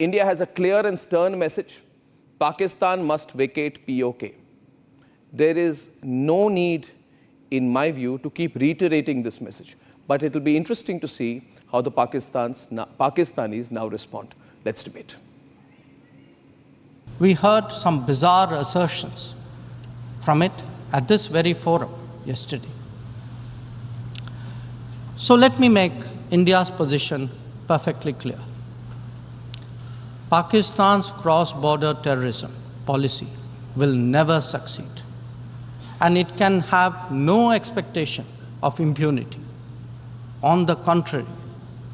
India has a clear and stern message. Pakistan must vacate PoK. There is no need, in my view, to keep reiterating this message. But it will be interesting to see how the Pakistanis now respond. Let's debate. We heard some bizarre assertions from it at this very forum yesterday. So let me make India's position perfectly clear. Pakistan's cross-border terrorism policy will never succeed, and it can have no expectation of impunity. On the contrary,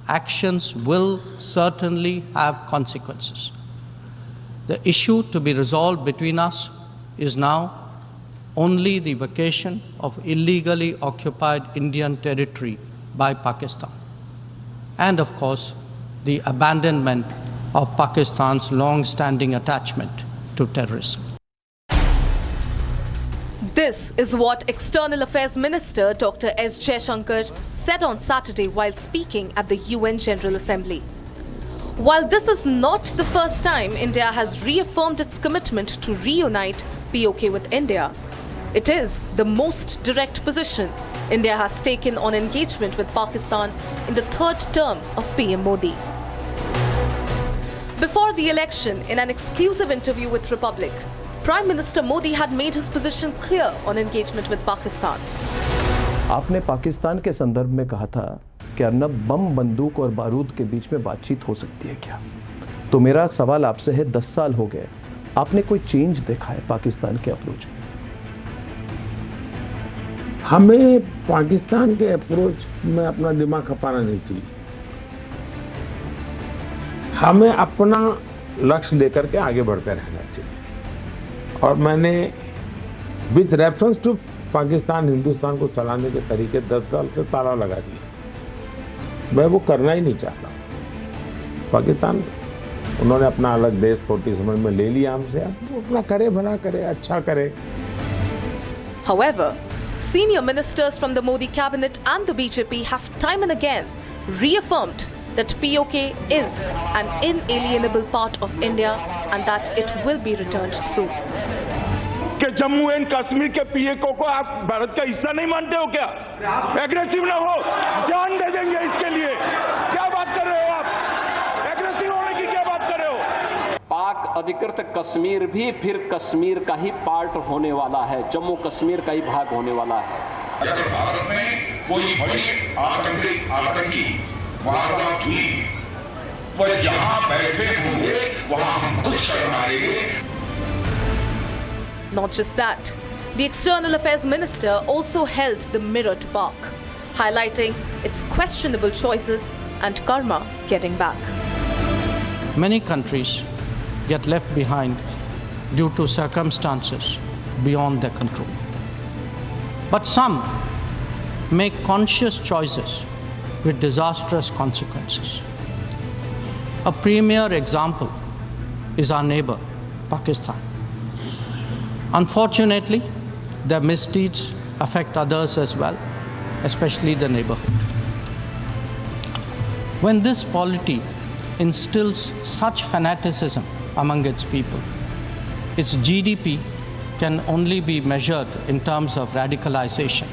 actions will certainly have consequences. The issue to be resolved between us is now only the vacation of illegally occupied Indian territory by Pakistan, and of course, the abandonment of Pakistan's long-standing attachment to terrorism. This is what External Affairs Minister Dr. S. Jaishankar said on Saturday while speaking at the UN General Assembly. While this is not the first time India has reaffirmed its commitment to reunite PoK with India, it is the most direct position India has taken on engagement with Pakistan in the third term of PM Modi. Before the election, in an exclusive interview with Republic, Prime Minister Modi had made his position clear on engagement with Pakistan. आपने पाकिस्तान के संदर्भ में कहा था कि अर्नब, बम, बंदूक और बारूद के बीच में बातचीत हो सकती है क्या? तो मेरा सवाल आपसे है, 10 साल हो गए, आपने कोई चेंज देखा है पाकिस्तान के अप्रोच में? हमें पाकिस्तान के अप्रोच में अपना दिमाग खपाना नहीं चाहिए। हमें अपना लक्ष्य लेकर के आगे बढ़ते रहना चाहिए। और मैंने with reference to Pakistan, Hindustan को चलाने के तरीके 10 साल से ताला लगा दिया। मैं वो करना ही नहीं चाहता। पाकिस्तान, उन्होंने अपना अलग देश छोटी समझ में ले लिया हमसे, अब वो अपना करे, भला करे, अच्छा करे। However, senior ministers from the Modi cabinet and the BJP have time and again reaffirmed that PoK is an inalienable part of India and that it will be returned soon. कि जम्मू एंड कश्मीर के PoK को आप भारत का हिस्सा नहीं मानते हो क्या? एग्रेसिव ना हो, जान दे देंगे इसके लिए। क्या बात कर रहे हो आप? एग्रेसिव होने की क्या बात कर रहे हो? पाक अधिकृत कश्मीर भी फिर कश्मीर का ही पार्ट होने वाला है, जम्मू कश्मीर का ही भाग होने वाला है। अगर भारत में कोई बड़ी आतंकी वारदात हुई, वह जहां बैठे होंगे वहां हम खुद शरण आएंगे। Not just that, the External Affairs Minister also held the mirror to PoK, highlighting its questionable choices and karma getting back. Many countries get left behind due to circumstances beyond their control. But some make conscious choices with disastrous consequences. A premier example is our neighbor, Pakistan. Unfortunately, their misdeeds affect others as well, especially the neighborhood. When this polity instills such fanaticism among its people, its GDP can only be measured in terms of radicalization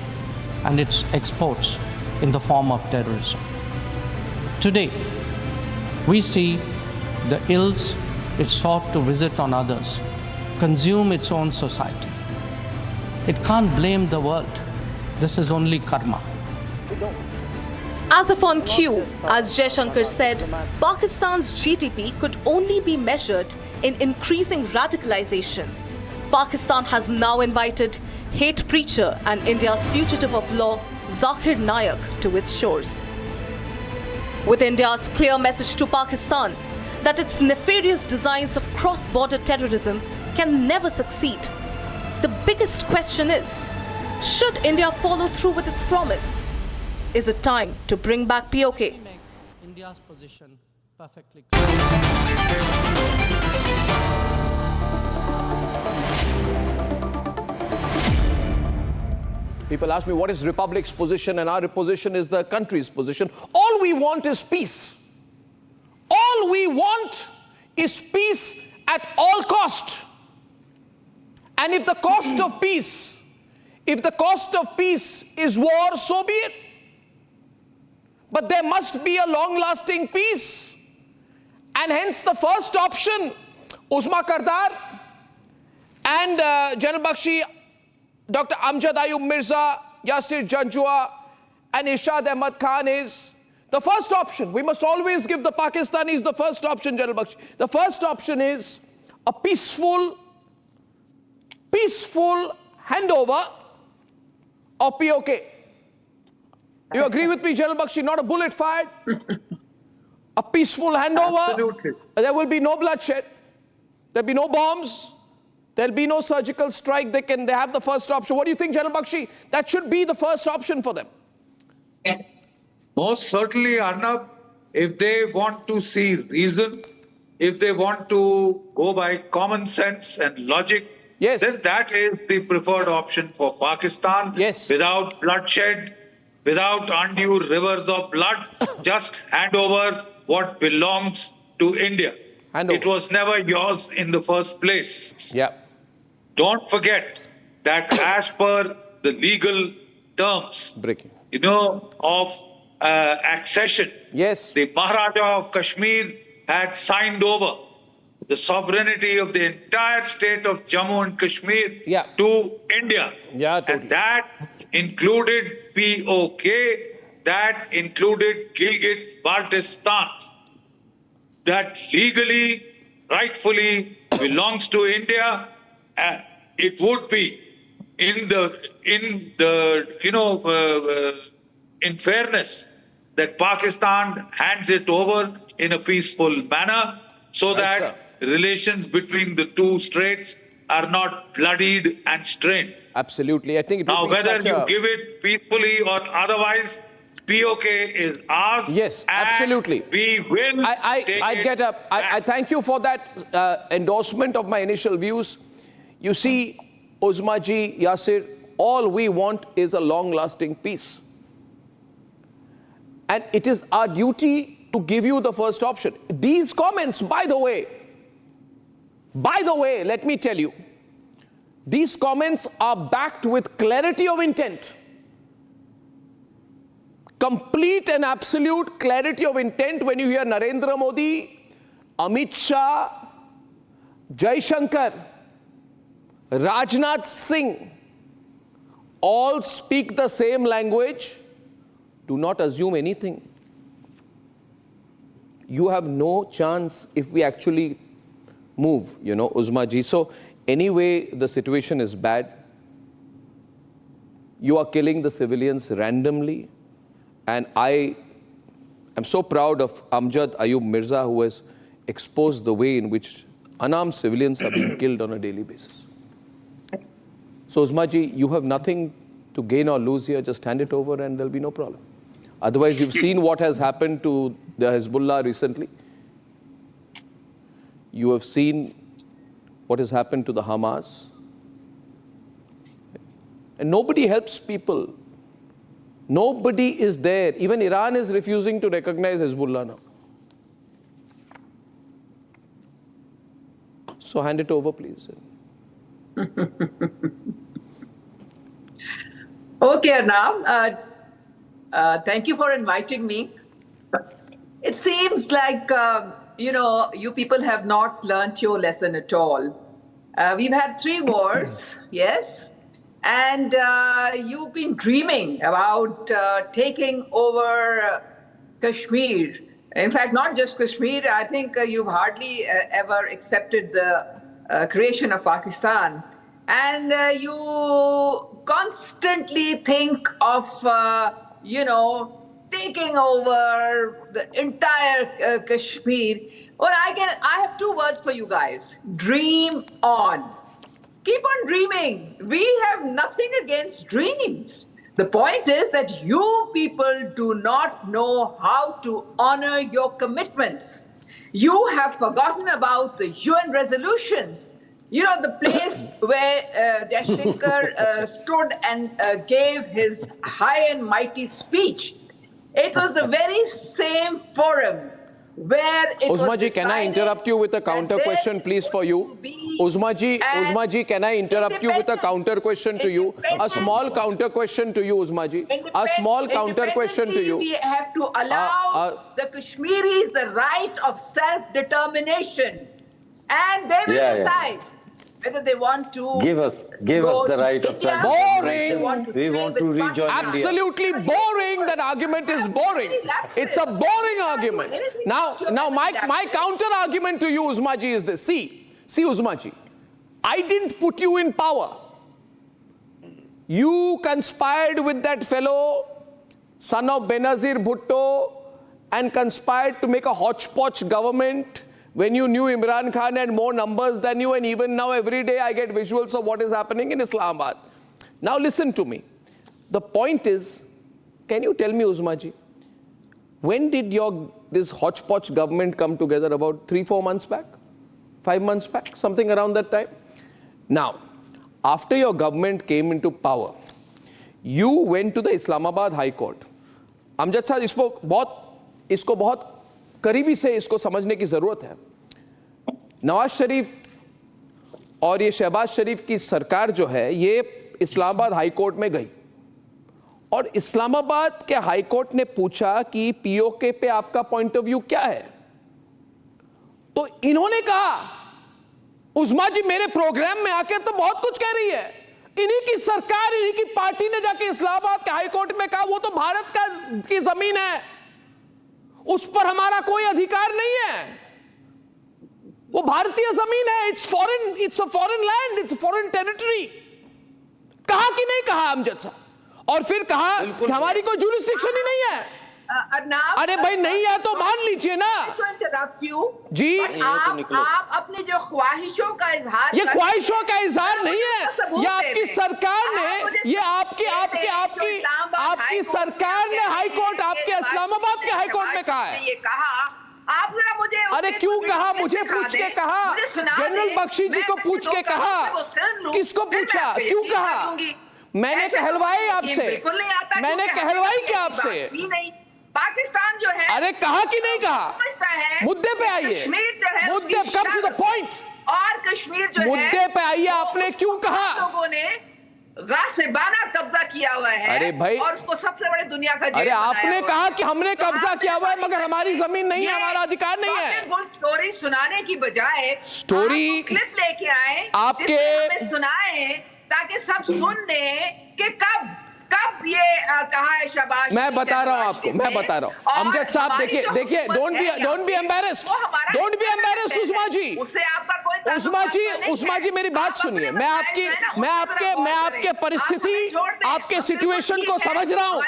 and its exports in the form of terrorism. Today, we see the ills it sought to visit on others consume its own society. It can't blame the world. This is only karma. As if on cue, as Jaishankar said, Pakistan's GDP could only be measured in increasing radicalization. Pakistan has now invited hate preacher and India's fugitive of law, Zakir Naik, to its shores. With India's clear message to Pakistan that its nefarious designs of cross-border terrorism can never succeed, the biggest question is, should India follow through with its promise? Is it time to bring back PoK? India's position perfectly clear. People ask me, what is Republic's position? And our position is the country's position. All we want is peace. All we want is peace at all cost. And if the cost of peace, is war, so be it. But there must be a long-lasting peace. And hence the first option, Uzma Kardar and General Bakshi, Dr. Amjad Ayub Mirza, Yasir Janjua and Ishad Ahmad Khan is the first option. We must always give the Pakistanis the first option, General Bakshi. The first option is a peaceful handover of PoK. You agree with me, General Bakshi? Not a bullet fired. A peaceful handover. Absolutely. There will be no bloodshed. There'll be no bombs. There'll be no surgical strike. They have the first option. What do you think, General Bakshi? That should be the first option for them. Most certainly, Arnab, if they want to see reason, if they want to go by common sense and logic, yes, then that is the preferred option for Pakistan. Yes. Without bloodshed, without undue rivers of blood, just hand over what belongs to India. It was never yours in the first place. Yeah. Don't forget that as per the legal terms, of accession, yes, the Maharaja of Kashmir had signed over the sovereignty of the entire state of Jammu and Kashmir to India. Yeah, totally. And that included PoK, that included Gilgit-Baltistan, that legally, rightfully belongs to India. It would be in fairness that Pakistan hands it over in a peaceful manner so that relations between the two states are not bloodied and strained. Absolutely. I think it now, would be whether you give it peacefully or otherwise, PoK is ours. Yes, absolutely. We will I thank you for that endorsement of my initial views. You see, Uzma ji, Yasir, all we want is a long-lasting peace. And it is our duty to give you the first option. These comments, by the way, let me tell you, these comments are backed with clarity of intent. Complete and absolute clarity of intent when you hear Narendra Modi, Amit Shah, Jaishankar, Rajnath Singh, all speak the same language. Do not assume anything. You have no chance if we actually move, Uzma ji. So anyway, the situation is bad. You are killing the civilians randomly. And I am so proud of Amjad Ayub Mirza, who has exposed the way in which unarmed civilians are being killed on a daily basis. So Uzma ji, you have nothing to gain or lose here. Just hand it over and there'll be no problem. Otherwise, you've seen what has happened to the Hezbollah recently. You have seen what has happened to the Hamas. And nobody helps people. Nobody is there. Even Iran is refusing to recognize Hezbollah now. So hand it over, please. Okay, Arnab. Thank you for inviting me. It seems like, you people have not learnt your lesson at all. We've had 3 wars, yes? And you've been dreaming about taking over Kashmir. In fact, not just Kashmir. I think you've hardly ever accepted the creation of Pakistan. And you constantly think of, taking over the entire Kashmir. Well, I have 2 words for you guys. Dream on. Keep on dreaming. We have nothing against dreams. The point is that you people do not know how to honor your commitments. You have forgotten about the UN resolutions. The place where Jaishankar stood and gave his high and mighty speech. It was the very same forum where it was Uzma ji, can I decided interrupt you with a that counter there question, please, for you? would be Uzma ji, can I interrupt you with a independent- counter question to you? A small counter question to you, Uzma ji. A small counter question to you. We have to allow the Kashmiris the right of self-determination, and they will decide whether they want to give us the right of India, Boring. We want to rejoin India. Absolutely boring. That argument is boring. It's a boring argument. Now my counter argument to you, Uzma ji, is this. See, Uzma ji, I didn't put you in power. You conspired with that fellow, son of Benazir Bhutto, and conspired to make a hodgepodge government when you knew Imran Khan had more numbers than you, and even now every day I get visuals of what is happening in Islamabad. Now listen to me. The point is, can you tell me, Uzma ji, when did this hodgepodge government come together? About 3-4 months back? 5 months back? Something around that time? Now, after your government came into power, you went to the Islamabad High Court. Amjad साहब इसको बहुत करीबी से इसको समझने की जरूरत है. नवाज शरीफ और ये शहबाज शरीफ की सरकार जो है, ये इस्लामाबाद हाई कोर्ट में गई और इस्लामाबाद के हाई कोर्ट ने पूछा कि पीओके पे आपका पॉइंट ऑफ व्यू क्या है. तो इन्होंने कहा, उज़मा जी मेरे प्रोग्राम में आके तो बहुत कुछ कह रही है. इन्हीं की सरकार, इन्हीं की पार्टी ने जाके इस्लामाबाद के हाई कोर्ट में कहा वो तो भारत की जमीन है, उस पर हमारा कोई अधिकार नहीं है, वो भारतीय जमीन है, it's a foreign land, it's foreign territory. कहा कि नहीं कहा अमजद साहब? और फिर कहा कि हमारी कोई जुरिस्डिक्शन ही नहीं है. अरे भाई नहीं है तो मान लीजिए ना जी. आप अपनी जो ख्वाहिशों का इजहार, ये ख्वाहिशों का इजहार नहीं है, ये आपकी सरकार ने, ये आपकी सरकार ने हाई कोर्ट, आपके इस्लामाबाद के हाई कोर्ट में कहा है. ये कहा आप जरा मुझे, अरे क्यों कहा? मुझे पूछ के कहा, जनरल बख्शी जी को पूछ के कहा. किसको पूछा? क्यों कहा? मैंने कहलवाई आपसे, मैंने कहलवाई क्या आपसे? पाकिस्तान जो है, अरे कहा कि नहीं कहा? मुद्दे पे आइए, मुद्दे, कम टू द पॉइंट. और कश्मीर जो है, मुद्दे पे आइए. आपने क्यों कहा? लोगों ने गासिबाना कब्जा किया हुआ है. अरे भाई, और उसको सबसे बड़े दुनिया का जेल अरे आपने बनाया कहा हुआ कि हमने कब्जा किया हुआ है, मगर हमारी जमीन नहीं है, हमारा अधिकार नहीं है. स्टोरी सुनाने की बजाय स्टोरी क्लिप लेके आए, आपके हमें सुनाए ताकि सब सुन लें कि कब ये कहा है शहबाज. मैं बता रहा हूं आपको, मैं बता रहा हूं. अमजद साहब देखिए, डोंट बी एम्बैरेस्ड, उस्मा जी. उस्मा जी मेरी बात सुनिए. मैं आपके परिस्थिति, आपके सिचुएशन को समझ रहा हूं,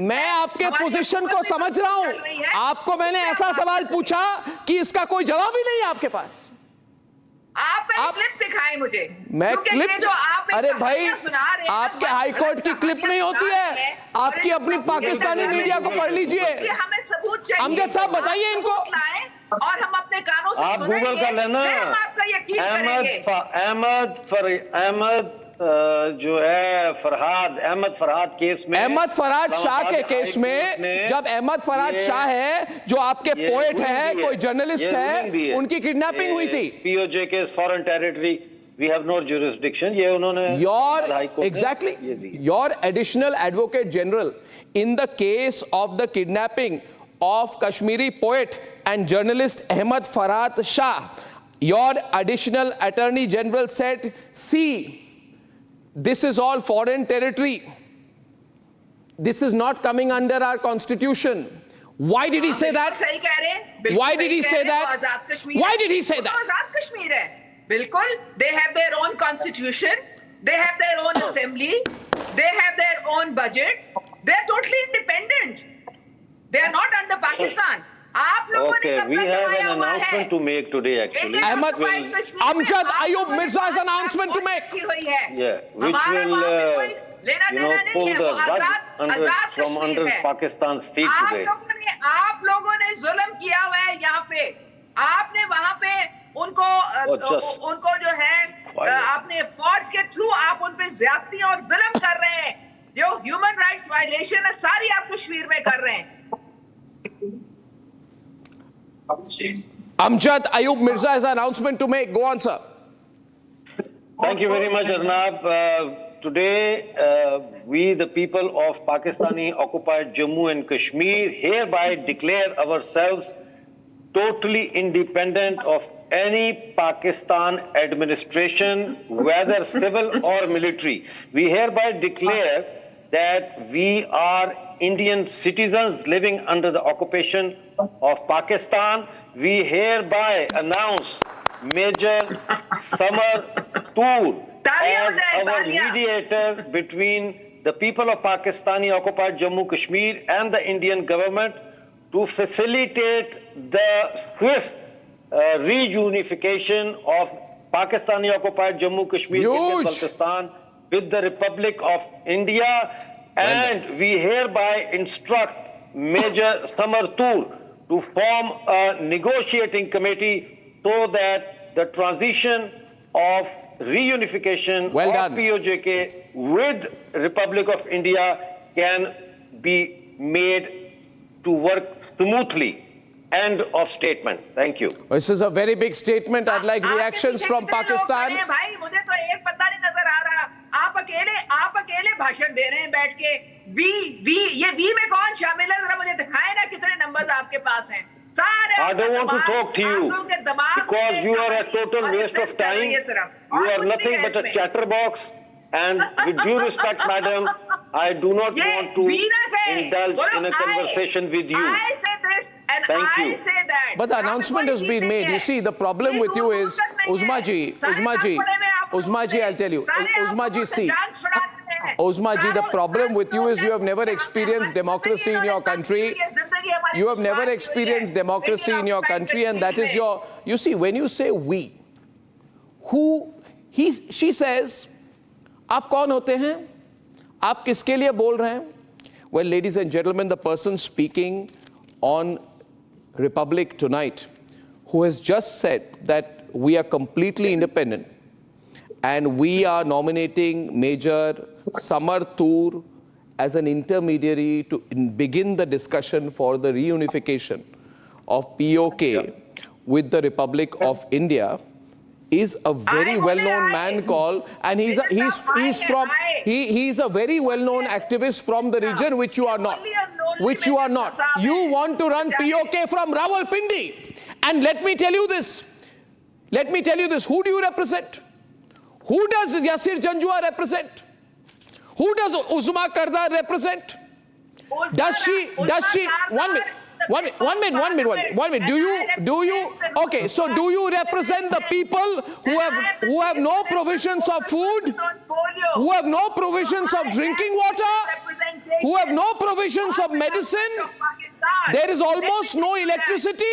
मैं आपके पोजीशन को समझ रहा हूं. आपको मैंने ऐसा सवाल पूछा कि इसका कोई जवाब ही नहीं है आपके पास. आप क्लिप दिखाएं मुझे. मैं क्लिप, अरे भाई आपके हाई कोर्ट की क्लिप नहीं होती है, आपकी अपनी पाकिस्तानी मीडिया को पढ़ लीजिए. हमें सबूत चाहिए. अमजद साहब बताइए इनको. और हम अपने कानों से आप गूगल कर लेना. अहमद जो है अहमद फरहाद केस में, अहमद फरहाद शाह के केस में, जब अहमद फरहाद शाह है जो आपके पोएट है, कोई जर्नलिस्ट है, उनकी किडनैपिंग हुई थी. POJ case foreign territory, we have no jurisdiction. ये उन्होंने your additional advocate general in the case of the kidnapping of Kashmiri poet and journalist Ahmad Farhad Shah, your additional attorney general said, see, this is all foreign territory. This is not coming under our constitution. Why did he say that? Why did he say that? Why did he say that? आजाद कश्मीर है, बिल्कुल. They have their own constitution. They have their own assembly. They have their own budget. They are totally independent. They are not under Pakistan. आप लोगों ने कब्जा we have करवाया an हुआ है. announcement to make today actually. Amjad Ayub Mirza has an announcement to make. Yeah, which will pull the rug from under Pakistan's feet today. आप लोगों ने जुल्म किया हुआ है यहाँ पे. आपने वहाँ पे उनको जो है, आपने फौज के थ्रू आप उन पे ज्यादती और जुल्म कर रहे हैं. जो ह्यूमन राइट्स वायलेशन है सारी आप कश्मीर में कर रहे हैं. Amjad Ayub Mirza has an announcement to make. Go on, sir. Thank you very much, Arnab. Today, we, the people of Pakistani occupied Jammu and Kashmir, hereby declare ourselves totally independent of any Pakistan administration, whether civil or military. We hereby declare that we are Indian citizens living under the occupation of Pakistan. We hereby announce Major Samar Toor as our mediator between the people of Pakistani occupied Jammu Kashmir and the Indian government to facilitate the swift reunification of Pakistani occupied Jammu Kashmir Baltistan with the Republic of India. And we hereby instruct Major Samar Toor to form a negotiating committee so that the transition of reunification of POJK with Republic of India can be made to work smoothly. End of statement. Thank you. This is a very big statement. I'd like reactions from Pakistan. आप अकेले भाषण दे रहे हैं बैठ के ये we में कौन शामिल है जरा मुझे दिखाएं ना कितने नंबर्स आपके पास हैं I don't want to talk to you because you are a total waste of time. You are nothing but a chatterbox, and with due respect, madam, I do not want to indulge in a conversation with you. I say this and I say that. But the announcement has been made. You see, the problem with you is, Uzma ji, I'll tell you. Uzma ji, see. Uzma ji, the problem with you is you have never experienced democracy in your country. You have never experienced democracy in your country, and that is your... You see, when you say we, she says, आप कौन होते हैं? आप किसके लिए बोल रहे हैं? Well, ladies and gentlemen, the person speaking on Republic tonight, who has just said that we are completely independent and we are nominating Major Samar Toor as an intermediary to begin the discussion for the reunification of POK with the Republic of India, is a very well-known man called, and he's a very well-known activist from the region, which you are not. You want to run POK from Rawalpindi. And let me tell you this. Who do you represent? Who does Yasir Janjua represent? Who does Uzma Kardar represent? Does she, one minute. Do you, okay, so do you represent the people who have no provisions of food, who have no provisions of drinking water, who have no provisions of medicine? There is almost no electricity.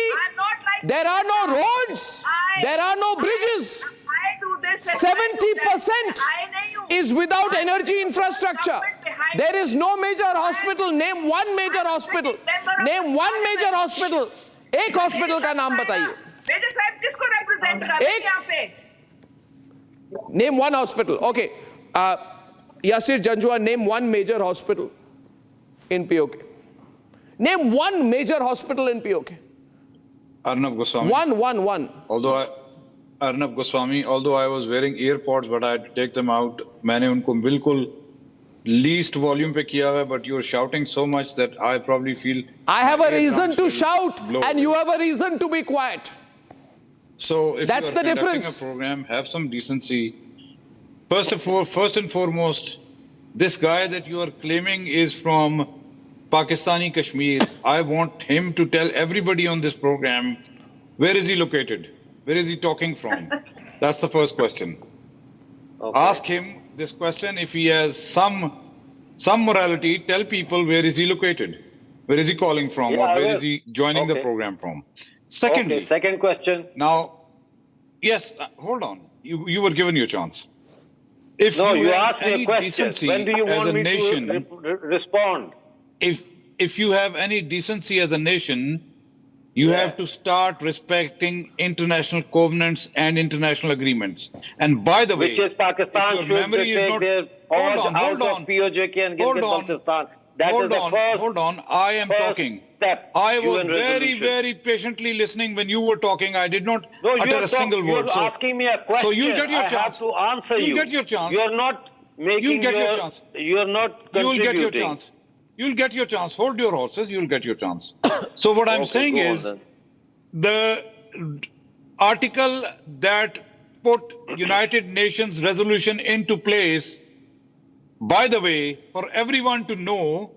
There are no roads. There are no bridges. 70% is without energy infrastructure. There is no major hospital. Name one major hospital. Name one major hospital. एक hospital का नाम बताइए. Name one hospital. Okay. Yasir Janjua, name one major hospital in POK. Name one major hospital in POK. Arnab Goswami. One. Arnab Goswami, although I was wearing earpods, but I had to take them out. मैंने उनको बिल्कुल least volume पे किया है, but you're shouting so much that I probably feel... I have a reason to shout, and you have a reason to be quiet. So if that's you are the conducting difference. A program, have some decency. First and foremost, this guy that you are claiming is from Pakistani Kashmir. I want him to tell everybody on this program, where is he located? Where is he talking from? That's the first question. Okay. Ask him this question. If he has some morality, tell people where is he located? Where is he calling from? Yeah, or where is he joining the program from? Secondly, okay, second question. Now, yes, hold on. You were given your chance. If you have asked me any a question. decency When do you as want a me nation, to respond? If you have any decency as a nation, you have to start respecting international covenants and international agreements. And by the way, which is Pakistan should take their paws out of POJK and Gilgit-Baltistan. That is hold the on, first- hold on. I am first talking. step, I was UN very, resolution. very patiently listening when you were talking. I did not No, utter a single word. You're asking me a question. So you'll get your I chance. have to answer you. You'll get your chance. You're not making You'll get your chance. You're not You will contributing. get your chance. You'll get your chance. Hold your horses. You'll get your chance. So what I'm Okay, saying go on is, then. the article that put United Nations resolution into place, by the way, for everyone to know,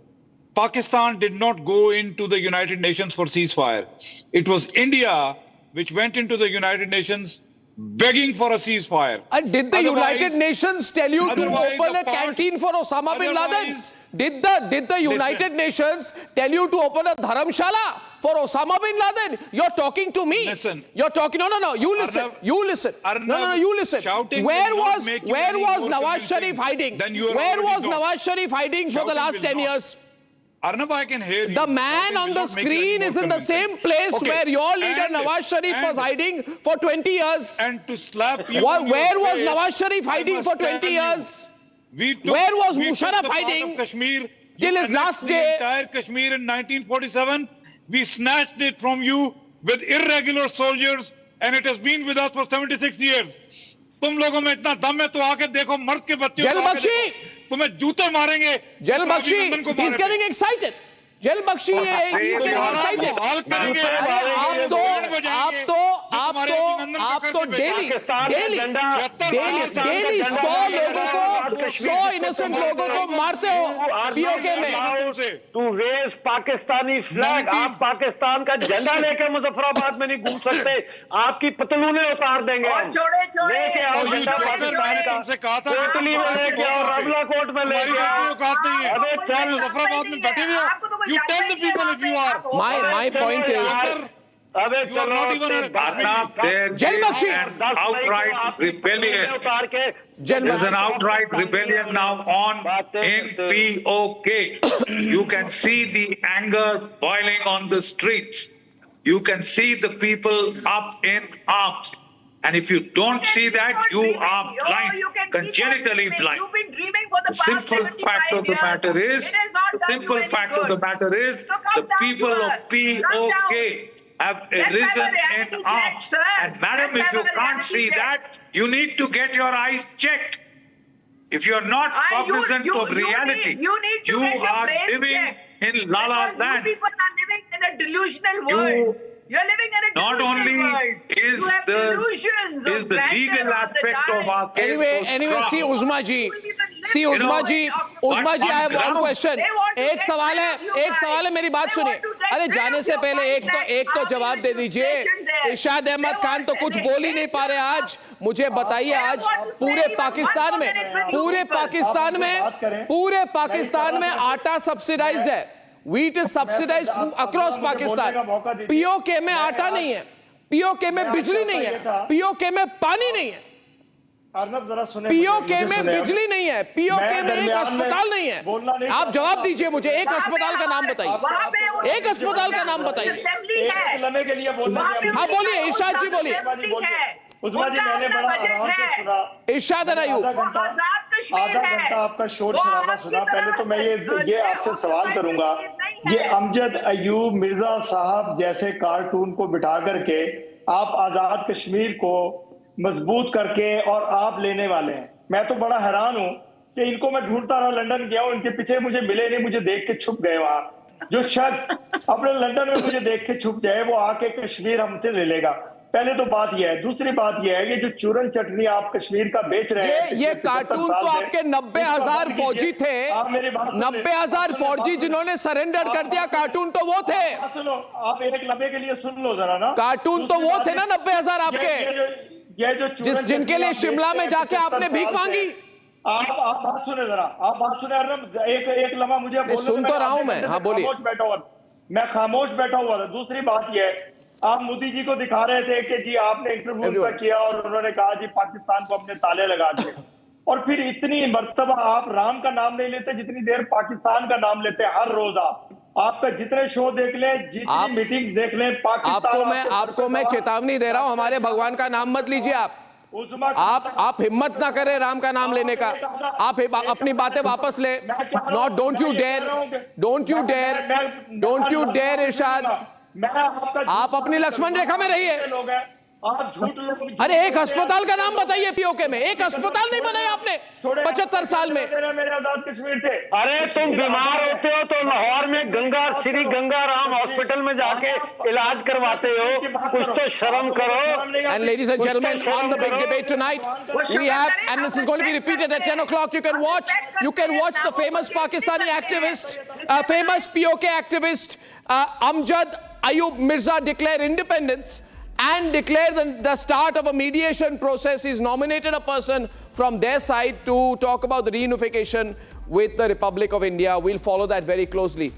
Pakistan did not go into the United Nations for ceasefire. It was India which went into the United Nations begging for a ceasefire. And did the Otherwise- United Nations tell you to otherwise open the a part- canteen for Osama bin Laden? otherwise- Did the United Nations tell you to open a dharamshala for Osama bin Laden? You're talking to me. Listen. You're talking. No. You listen. Arnab- You listen. No. You listen. Shouting Where will not was make you any Nawaz more Sharif convincing hiding? than you are Where was already not. Nawaz Sharif hiding for the Shouting last will 10 not. years? Arnab, I can hear you. The man Shouting on will the not make you any screen more is in the convincing. same place Okay. where your leader And- Nawaz Sharif was and- hiding for 20 years. And to slap you on your Where was face, Nawaz Sharif I hiding must for 20 tell you, years? we took- Where was we took Musharraf the part hiding of Kashmir. till You his annexed last the day? entire Kashmir in 1947. We snatched it from you with irregular soldiers, and it has been with us for 76 years. तुम लोगों में इतना दम है तो आके देखो मर्द के बच्चे जेल को आके बख्शी! देखो। तुम्हें जूते मारेंगे Jal जिस Bakshi, अभिनंदन को he's मारे getting थे। excited. Jal Bakshi, he's getting excited. हाल करेंगे। अरे आप तो डेली 100 लोगों को 100 इनोसेंट लोगों को मारते हो पीओके में। To raise Pakistani flag. आप पाकिस्तान का झंडा लेके मुजफ्फराबाद में नहीं घूम सकते। आपकी पतलूने उतार देंगे हम। लेके आओ झंडा पाकिस्तान का। हमसे कहा था कोटली में लेके आओ, रमला कोट में लेके आओ। अबे चल, मुजफ्फराबाद में बैठे हुए हो। You tell the people if you are. My point is, अबे You are not even a- Arnab, there Jal is Bakshi. an outright rebellion. उतार के Jal There's an Bakshi, outright rebellion now on in PoK. You can see the anger boiling on the streets. You can see the people up in arms. And if you don't see that, you are blind, congenitally blind. You've been dreaming for the The past simple 75 fact of the years. matter is, It has not the done you simple any fact of good. the matter is, So come the down people to of earth. Come PoK down. have Let's have a arisen reality in check, arms. sir. And madam, Let's if you have a can't reality see check. that, you need to get your eyes checked. If you're not cognizant of reality, you need to get your are brains living checked. in La La Because Land. you people are living in a delusional world. You're living in a Not delusional only world. is You have delusions the of grandeur legal all the aspect time. of our case anyway, so see strong. Uzma ji, see You know, Uzma ji, but I on have one ground, question. They want to एक get सवाल rid है, of you एक guys. सवाल है, मेरी बात They सुनिए। want to get अरे rid जाने of से your पहले guys एक तो like जवाब army दे दीजिए। administration there. Irshad Ahmad They Khan तो want कुछ to बोल ही नहीं पा रहे आज। मुझे बताइए आज पूरे पाकिस्तान में आटा सब्सिडाइज्ड है, wheat is subsidised across Pakistan. PoK में आटा नहीं है, पीओके में बिजली नहीं है, पीओके में पानी नहीं है, अर्नब जरा सुने, पीओके में बिजली नहीं है, पीओके में एक अस्पताल नहीं है। आप जवाब दीजिए मुझे, एक अस्पताल का नाम बताइए, एक अस्पताल का नाम बताइए। एक लम्हे के लिए बोलना। हाँ बोलिए, इरशाद जी बोलिए। उस्मा जी, मैंने बड़ा आराम से सुना। इरशाद अनायू, आधा घंटा आपका शोर शराबा सुना। पहले तो मैं ये आपसे सवाल करूंगा, ये अमजद अयूब मिर्जा साहब जैसे कार्टून को बिठा करके आप आजाद कश्मीर को मजबूत करके और आप लेने वाले हैं। मैं तो बड़ा हैरान हूं कि इनको मैं ढूंढता रहा, लंदन गया हूं, इनके पीछे मुझे मिले नहीं, मुझे देख के छुप गए वहां। जो शख्स अपने लंदन में मुझे देख के छुप जाए वो आके कश्मीर हमसे ले लेगा। पहले तो बात यह है। दूसरी बात यह है, ये जो चूरन चटनी आप कश्मीर का बेच रहे हैं, ये कार्टून तो आपके 90,000 फौजी थे, 90,000 फौजी जिन्होंने सरेंडर कर दिया, कार्टून तो वो थे। सुनो, आप एक लम्हे के लिए सुन लो जरा ना। कार्टून तो वो थे ना 90,000 आपके, ये जो जिनके लिए शिमला में जाके आपने भीख मांगी। आप बात सुने जरा, आप बात सुने अर्नब, एक लम्हा मुझे बोलने। सुन तो रहा हूं मैं, हाँ बोलिए। मैं खामोश बैठा हुआ था। दूसरी बात यह है, आप मोदी जी को दिखा रहे थे कि जी आपने इंटरव्यू उनका किया और उन्होंने कहा जी पाकिस्तान को अपने ताले लगा दिए, और फिर इतनी मर्तबा आप राम का नाम नहीं लेते जितनी देर पाकिस्तान का नाम लेते हैं। हर रोज आपका जितने शो देख लें, जितनी मीटिंग्स देख लें, पाकिस्तान आपको मैं चेतावनी दे रहा हूं, हमारे भगवान का नाम मत लीजिए आप। आप हिम्मत ना करें राम का नाम लेने का। आप अपनी बातें वापस ले। नॉट डोंट यू डेयर इरशाद। आप अपनी लक्ष्मण रेखा में रहिए। आप झूठ लोग। अरे एक अस्पताल का नाम बताइए पीओके में। एक अस्पताल नहीं बनाया आपने 75 साल में। मेरे आजाद कश्मीर थे। अरे तुम बीमार होते हो तो लाहौर में श्री गंगा राम हॉस्पिटल में जाके इलाज करवाते हो, कुछ तो शर्म करो। And ladies and gentlemen, on the big debate tonight, we have, and this is going to be repeated at 10 o'clock. You can watch the famous Pakistani activist, famous POK activist Amjad Ayub Mirza declare independence and declare the start of a mediation process. He's nominated a person from their side to talk about the reunification with the Republic of India. We'll follow that very closely.